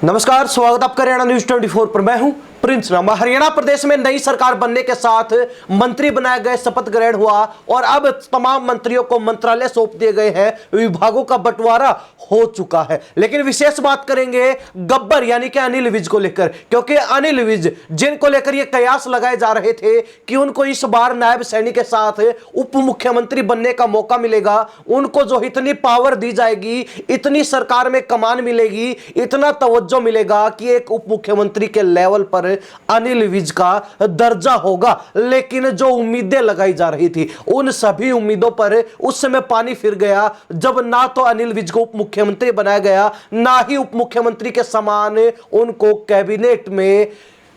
नमस्कार, स्वागत आपका हरियाणा न्यूज 24 पर। मैं हूं प्रिंस रामा। हरियाणा प्रदेश में नई सरकार बनने के साथ मंत्री बनाए गए, शपथ ग्रहण हुआ और अब तमाम मंत्रियों को मंत्रालय सौंप दिए गए हैं। विभागों का बंटवारा हो चुका है। लेकिन विशेष बात करेंगे गब्बर यानी कि अनिल विज को लेकर, क्योंकि अनिल विज जिनको लेकर यह कयास लगाए जा रहे थे कि उनको इस बार नायब सैनी के साथ उप मुख्यमंत्री बनने का मौका मिलेगा, उनको जो इतनी पावर दी जाएगी, इतनी सरकार में कमान मिलेगी, इतना तवज्जो मिलेगा कि एक उप मुख्यमंत्री के लेवल पर अनिल विज का दर्जा होगा। लेकिन जो उम्मीदें लगाई जा रही थी, उन सभी उम्मीदों पर उस समय पानी फिर गया, जब ना तो अनिल विज को उप मुख्यमंत्री बनाया गया, ना ही उप मुख्यमंत्री के समान उनको कैबिनेट में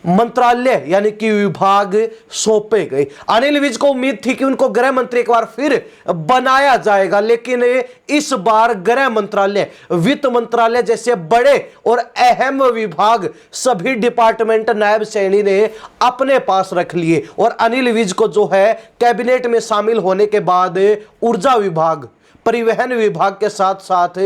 मंत्रालय यानी कि विभाग सौंपे गए। अनिल विज को उम्मीद थी कि उनको गृह मंत्री एक बार फिर बनाया जाएगा, लेकिन इस बार गृह मंत्रालय, वित्त मंत्रालय जैसे बड़े और अहम विभाग, सभी डिपार्टमेंट नायब सैनी ने अपने पास रख लिए और अनिल विज को जो है कैबिनेट में शामिल होने के बाद ऊर्जा विभाग, परिवहन विभाग के साथ साथ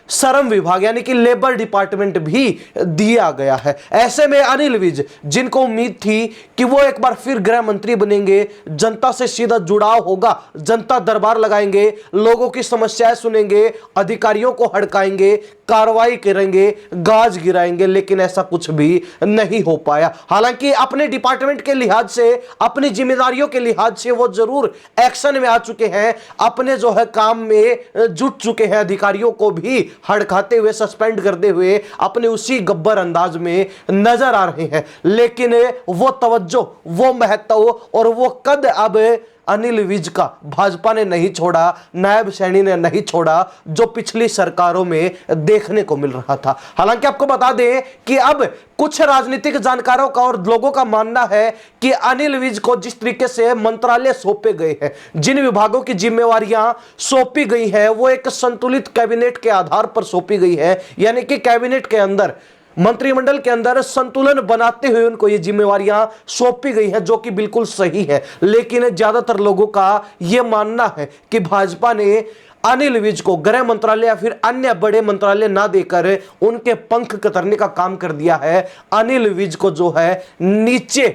श्रम विभाग यानी कि लेबर डिपार्टमेंट भी दिया गया है। ऐसे में अनिल विज, जिनको उम्मीद थी कि वो एक बार फिर गृह मंत्री बनेंगे, जनता से सीधा जुड़ाव होगा, जनता दरबार लगाएंगे, लोगों की समस्याएं सुनेंगे, अधिकारियों को हड़काएंगे, कार्रवाई करेंगे, गाज गिराएंगे, लेकिन ऐसा कुछ भी नहीं हो पाया। हालांकि अपने डिपार्टमेंट के लिहाज से, अपनी जिम्मेदारियों के लिहाज से वो जरूर एक्शन में आ चुके हैं, अपने जो है काम में जुट चुके हैं, अधिकारियों को भी हड़काते हुए, सस्पेंड करते हुए अपने उसी गब्बर अंदाज में नजर आ रहे हैं। लेकिन वो तवज्जो, वो महत्व और वो कद अब अनिल विज का भाजपा ने नहीं छोड़ा, नायब सैनी ने नहीं छोड़ा, जो पिछली सरकारों में देखने को मिल रहा था। हालांकि आपको बता दें कि अब कुछ राजनीतिक जानकारों का और लोगों का मानना है कि अनिल विज को जिस तरीके से मंत्रालय सौंपे गए हैं, जिन विभागों की जिम्मेवारियां सौंपी गई है, वो एक संतुलित कैबिनेट के आधार पर सौंपी गई है, यानी कि कैबिनेट के अंदर, मंत्रिमंडल के अंदर संतुलन बनाते हुए उनको ये जिम्मेवारियां सौंपी गई हैं, जो कि बिल्कुल सही है। लेकिन ज्यादातर लोगों का यह मानना है कि भाजपा ने अनिल विज को गृह मंत्रालय या फिर अन्य बड़े मंत्रालय ना देकर उनके पंख कतरने का काम कर दिया है, अनिल विज को जो है नीचे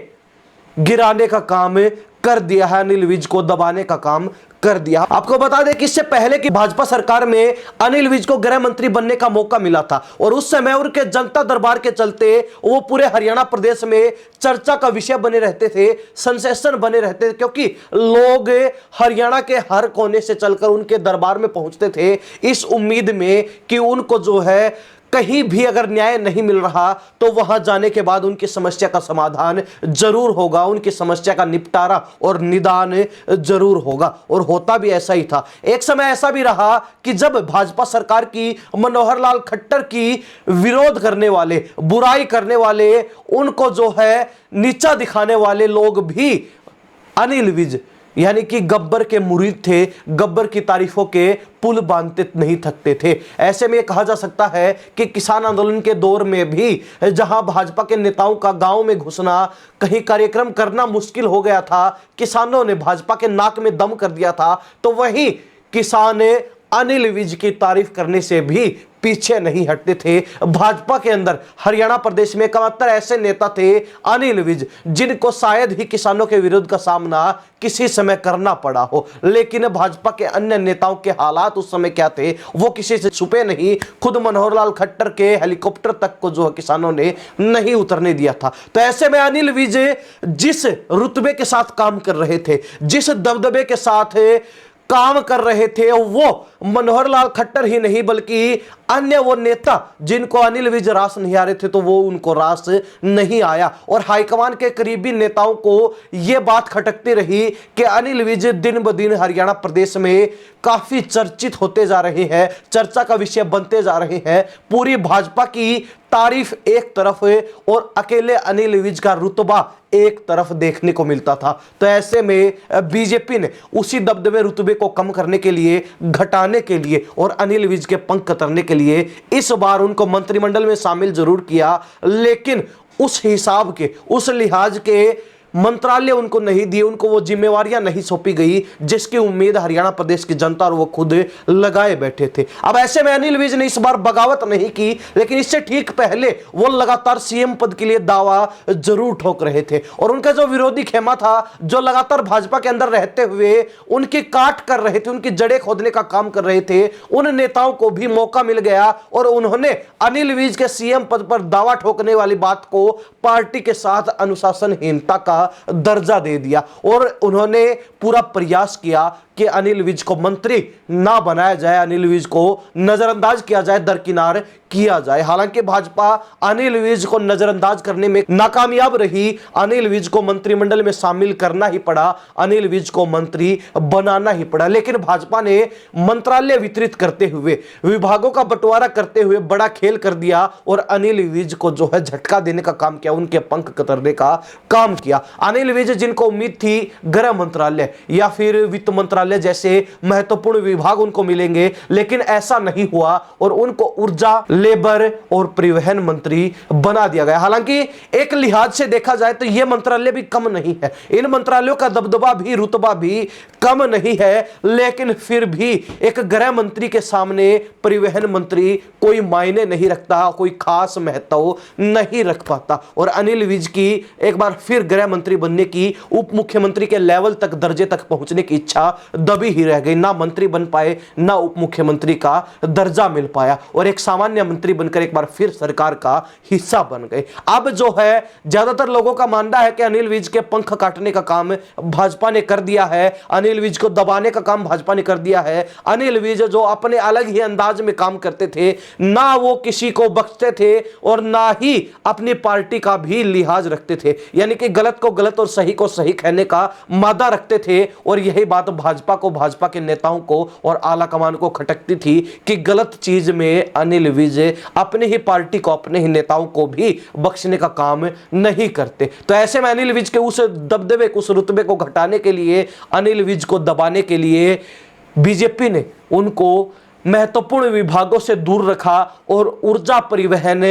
गिराने का काम कर दिया है, अनिल विज को दबाने का काम कर दिया। आपको बता दें कि इससे पहले की भाजपा सरकार में अनिल विज को गृह मंत्री बनने का मौका मिला था और उस समय उनके जनता दरबार के चलते वो पूरे हरियाणा प्रदेश में चर्चा का विषय बने रहते थे, सेंसेशन बने रहते थे, क्योंकि लोग हरियाणा के हर कोने से चलकर उनके दरबार में पहुंचते थे इस उम्मीद में कि उनको जो है कहीं भी अगर न्याय नहीं मिल रहा तो वहां जाने के बाद उनकी समस्या का समाधान जरूर होगा, उनकी समस्या का निपटारा और निदान जरूर होगा। और होता भी ऐसा ही था। एक समय ऐसा भी रहा कि जब भाजपा सरकार की, मनोहर लाल खट्टर की विरोध करने वाले, बुराई करने वाले, उनको जो है नीचा दिखाने वाले लोग भी अनिल विज यानी कि गब्बर के मुरीद थे, गब्बर की तारीफों के पुल बांधते नहीं थकते थे। ऐसे में कहा जा सकता है कि किसान आंदोलन के दौर में भी जहां भाजपा के नेताओं का गांव में घुसना, कहीं कार्यक्रम करना मुश्किल हो गया था, किसानों ने भाजपा के नाक में दम कर दिया था, तो वहीं किसान अनिल विज की तारीफ करने से भी पीछे नहीं हटते थे। भाजपा के अंदर हरियाणा प्रदेश में एकमात्र ऐसे नेता थे अनिल विज, जिनको शायद ही किसानों के विरोध का सामना किसी समय करना पड़ा हो। लेकिन भाजपा के अन्य नेताओं के हालात उस समय क्या थे, वो किसी से छुपे नहीं। खुद मनोहर लाल खट्टर के हेलीकॉप्टर तक को जो किसानों ने नहीं उतरने दिया था। तो ऐसे में अनिल विज जिस रुतबे के साथ काम कर रहे थे, जिस दबदबे के साथ काम कर रहे थे, वो मनोहर लाल खट्टर ही नहीं बल्कि अन्य वो नेता जिनको अनिल विज रास नहीं आ रहे थे, तो वो उनको रास नहीं आया। और हाईकमान के करीबी नेताओं को यह बात खटकती रही कि अनिल विज दिन ब दिन हरियाणा प्रदेश में काफी चर्चित होते जा रहे हैं, चर्चा का विषय बनते जा रहे हैं। पूरी भाजपा की तारीफ एक तरफ और अकेले अनिल विज का रुतबा एक तरफ देखने को मिलता था। तो ऐसे में बीजेपी ने उसी दबदबे रुतबे को कम करने के लिए, घटाने के लिए और अनिल विज के पंख कतरने के लिए इस बार उनको मंत्रिमंडल में शामिल जरूर किया, लेकिन उस हिसाब के, उस लिहाज के मंत्रालय उनको नहीं दिए, उनको वो जिम्मेवारियां नहीं सौंपी गई जिसकी उम्मीद हरियाणा प्रदेश की जनता और वो खुद लगाए बैठे थे। अब ऐसे में अनिल विज ने इस बार बगावत नहीं की, लेकिन इससे ठीक पहले वो लगातार सीएम पद के लिए दावा जरूर ठोक रहे थे और उनका जो विरोधी खेमा था, जो लगातार भाजपा के अंदर रहते हुए उनकी काट कर रहे थे, उनकी जड़ें खोदने का काम कर रहे थे, उन नेताओं को भी मौका मिल गया और उन्होंने अनिल विज के सीएम पद पर दावा ठोकने वाली बात को पार्टी के साथ अनुशासनहीनता का दर्जा दे दिया और उन्होंने पूरा प्रयास किया कि अनिल विज को मंत्री ना बनाया जाए, अनिल विज को नजरअंदाज किया जाए, दरकिनार किया जाए। हालांकि भाजपा अनिल विज को नजरअंदाज करने में नाकामयाब रही, अनिल विज को मंत्रिमंडल में शामिल करना ही पड़ा, अनिल विज को मंत्री बनाना ही पड़ा। लेकिन भाजपा ने मंत्रालय वितरित करते हुए, विभागों का बंटवारा करते हुए बड़ा खेल कर दिया और अनिल विज को जो है झटका देने का काम किया, उनके पंख कतरने का काम किया। अनिल विज जिनको उम्मीद थी गृह मंत्रालय या फिर वित्त मंत्रालय जैसे महत्वपूर्ण विभाग उनको मिलेंगे, लेकिन ऐसा नहीं हुआ और उनको ऊर्जा, लेबर और परिवहन मंत्री बना दिया गया। हालांकि एक लिहाज से देखा जाए तो यह मंत्रालय भी कम नहीं है, इन मंत्रालयों का दबदबा भी, रुतबा भी कम नहीं है, लेकिन फिर भी एक गृह मंत्री के सामने परिवहन मंत्री कोई मायने नहीं रखता, कोई खास महत्व नहीं रख पाता। और अनिल विज की एक बार फिर गृह मंत्री बनने की, उप मुख्यमंत्री के लेवल तक, दर्जे तक पहुंचने की इच्छा दबी ही रह गई। ना मंत्री बन पाए, ना उप मुख्यमंत्री का दर्जा मिल पाया और एक सामान्य मंत्री बनकर एक बार फिर सरकार का हिस्सा बन गए। अब जो है ज्यादातर लोगों का मानना है कि अनिल विज के पंख काटने का काम भाजपा ने कर दिया है, अनिल विज को दबाने का काम भाजपा ने कर दिया है। अनिल विज जो अपने अलग ही अंदाज में काम करते थे, ना वो किसी को बख्शते थे और ना ही अपनी पार्टी का भी लिहाज रखते थे, यानी कि गलत को गलत और सही को सही कहने का मादा रखते थे। और यही बात भाजपा को, भाजपा के नेताओं को और आला कमान को खटकती थी कि गलत चीज में अनिल विज अपनी ही पार्टी को, अपने ही नेताओं को भी बख्शने का काम नहीं करते। तो ऐसे में अनिल विज के उस दबदबे, उस रुतबे को घटाने के लिए, अनिल विज को दबाने के लिए बीजेपी ने उनको महत्वपूर्ण विभागों से दूर रखा और ऊर्जा, परिवहन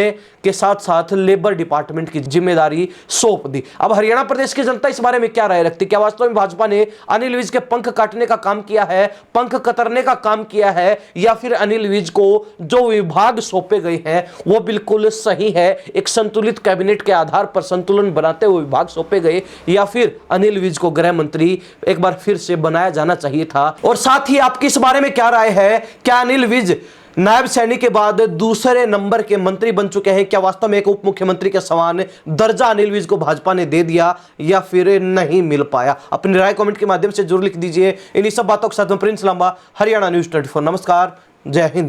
के साथ साथ लेबर डिपार्टमेंट की जिम्मेदारी सौंप दी। अब हरियाणा प्रदेश की जनता इस बारे में क्या राय रखती? क्या वास्तव में भाजपा ने अनिल विज के पंख काटने का काम किया है, पंख कतरने का काम किया है, या फिर अनिल विज को जो विभाग सौंपे गए हैं वो बिल्कुल सही है, एक संतुलित कैबिनेट के आधार पर संतुलन बनाते हुए विभाग सौंपे गए, या फिर अनिल विज को गृह मंत्री एक बार फिर से बनाया जाना चाहिए था? और साथ ही आपकी इस बारे में क्या राय है? क्या अनिल विज नायब सैनी के बाद दूसरे नंबर के मंत्री बन चुके हैं? क्या वास्तव में एक उप मुख्यमंत्री के समान दर्जा अनिल विज को भाजपा ने दे दिया या फिर नहीं मिल पाया? अपनी राय कमेंट के माध्यम से जरूर लिख दीजिए। इन्हीं सब बातों के साथ में प्रिंस लांबा, हरियाणा न्यूज़ 24। नमस्कार, जय हिंद।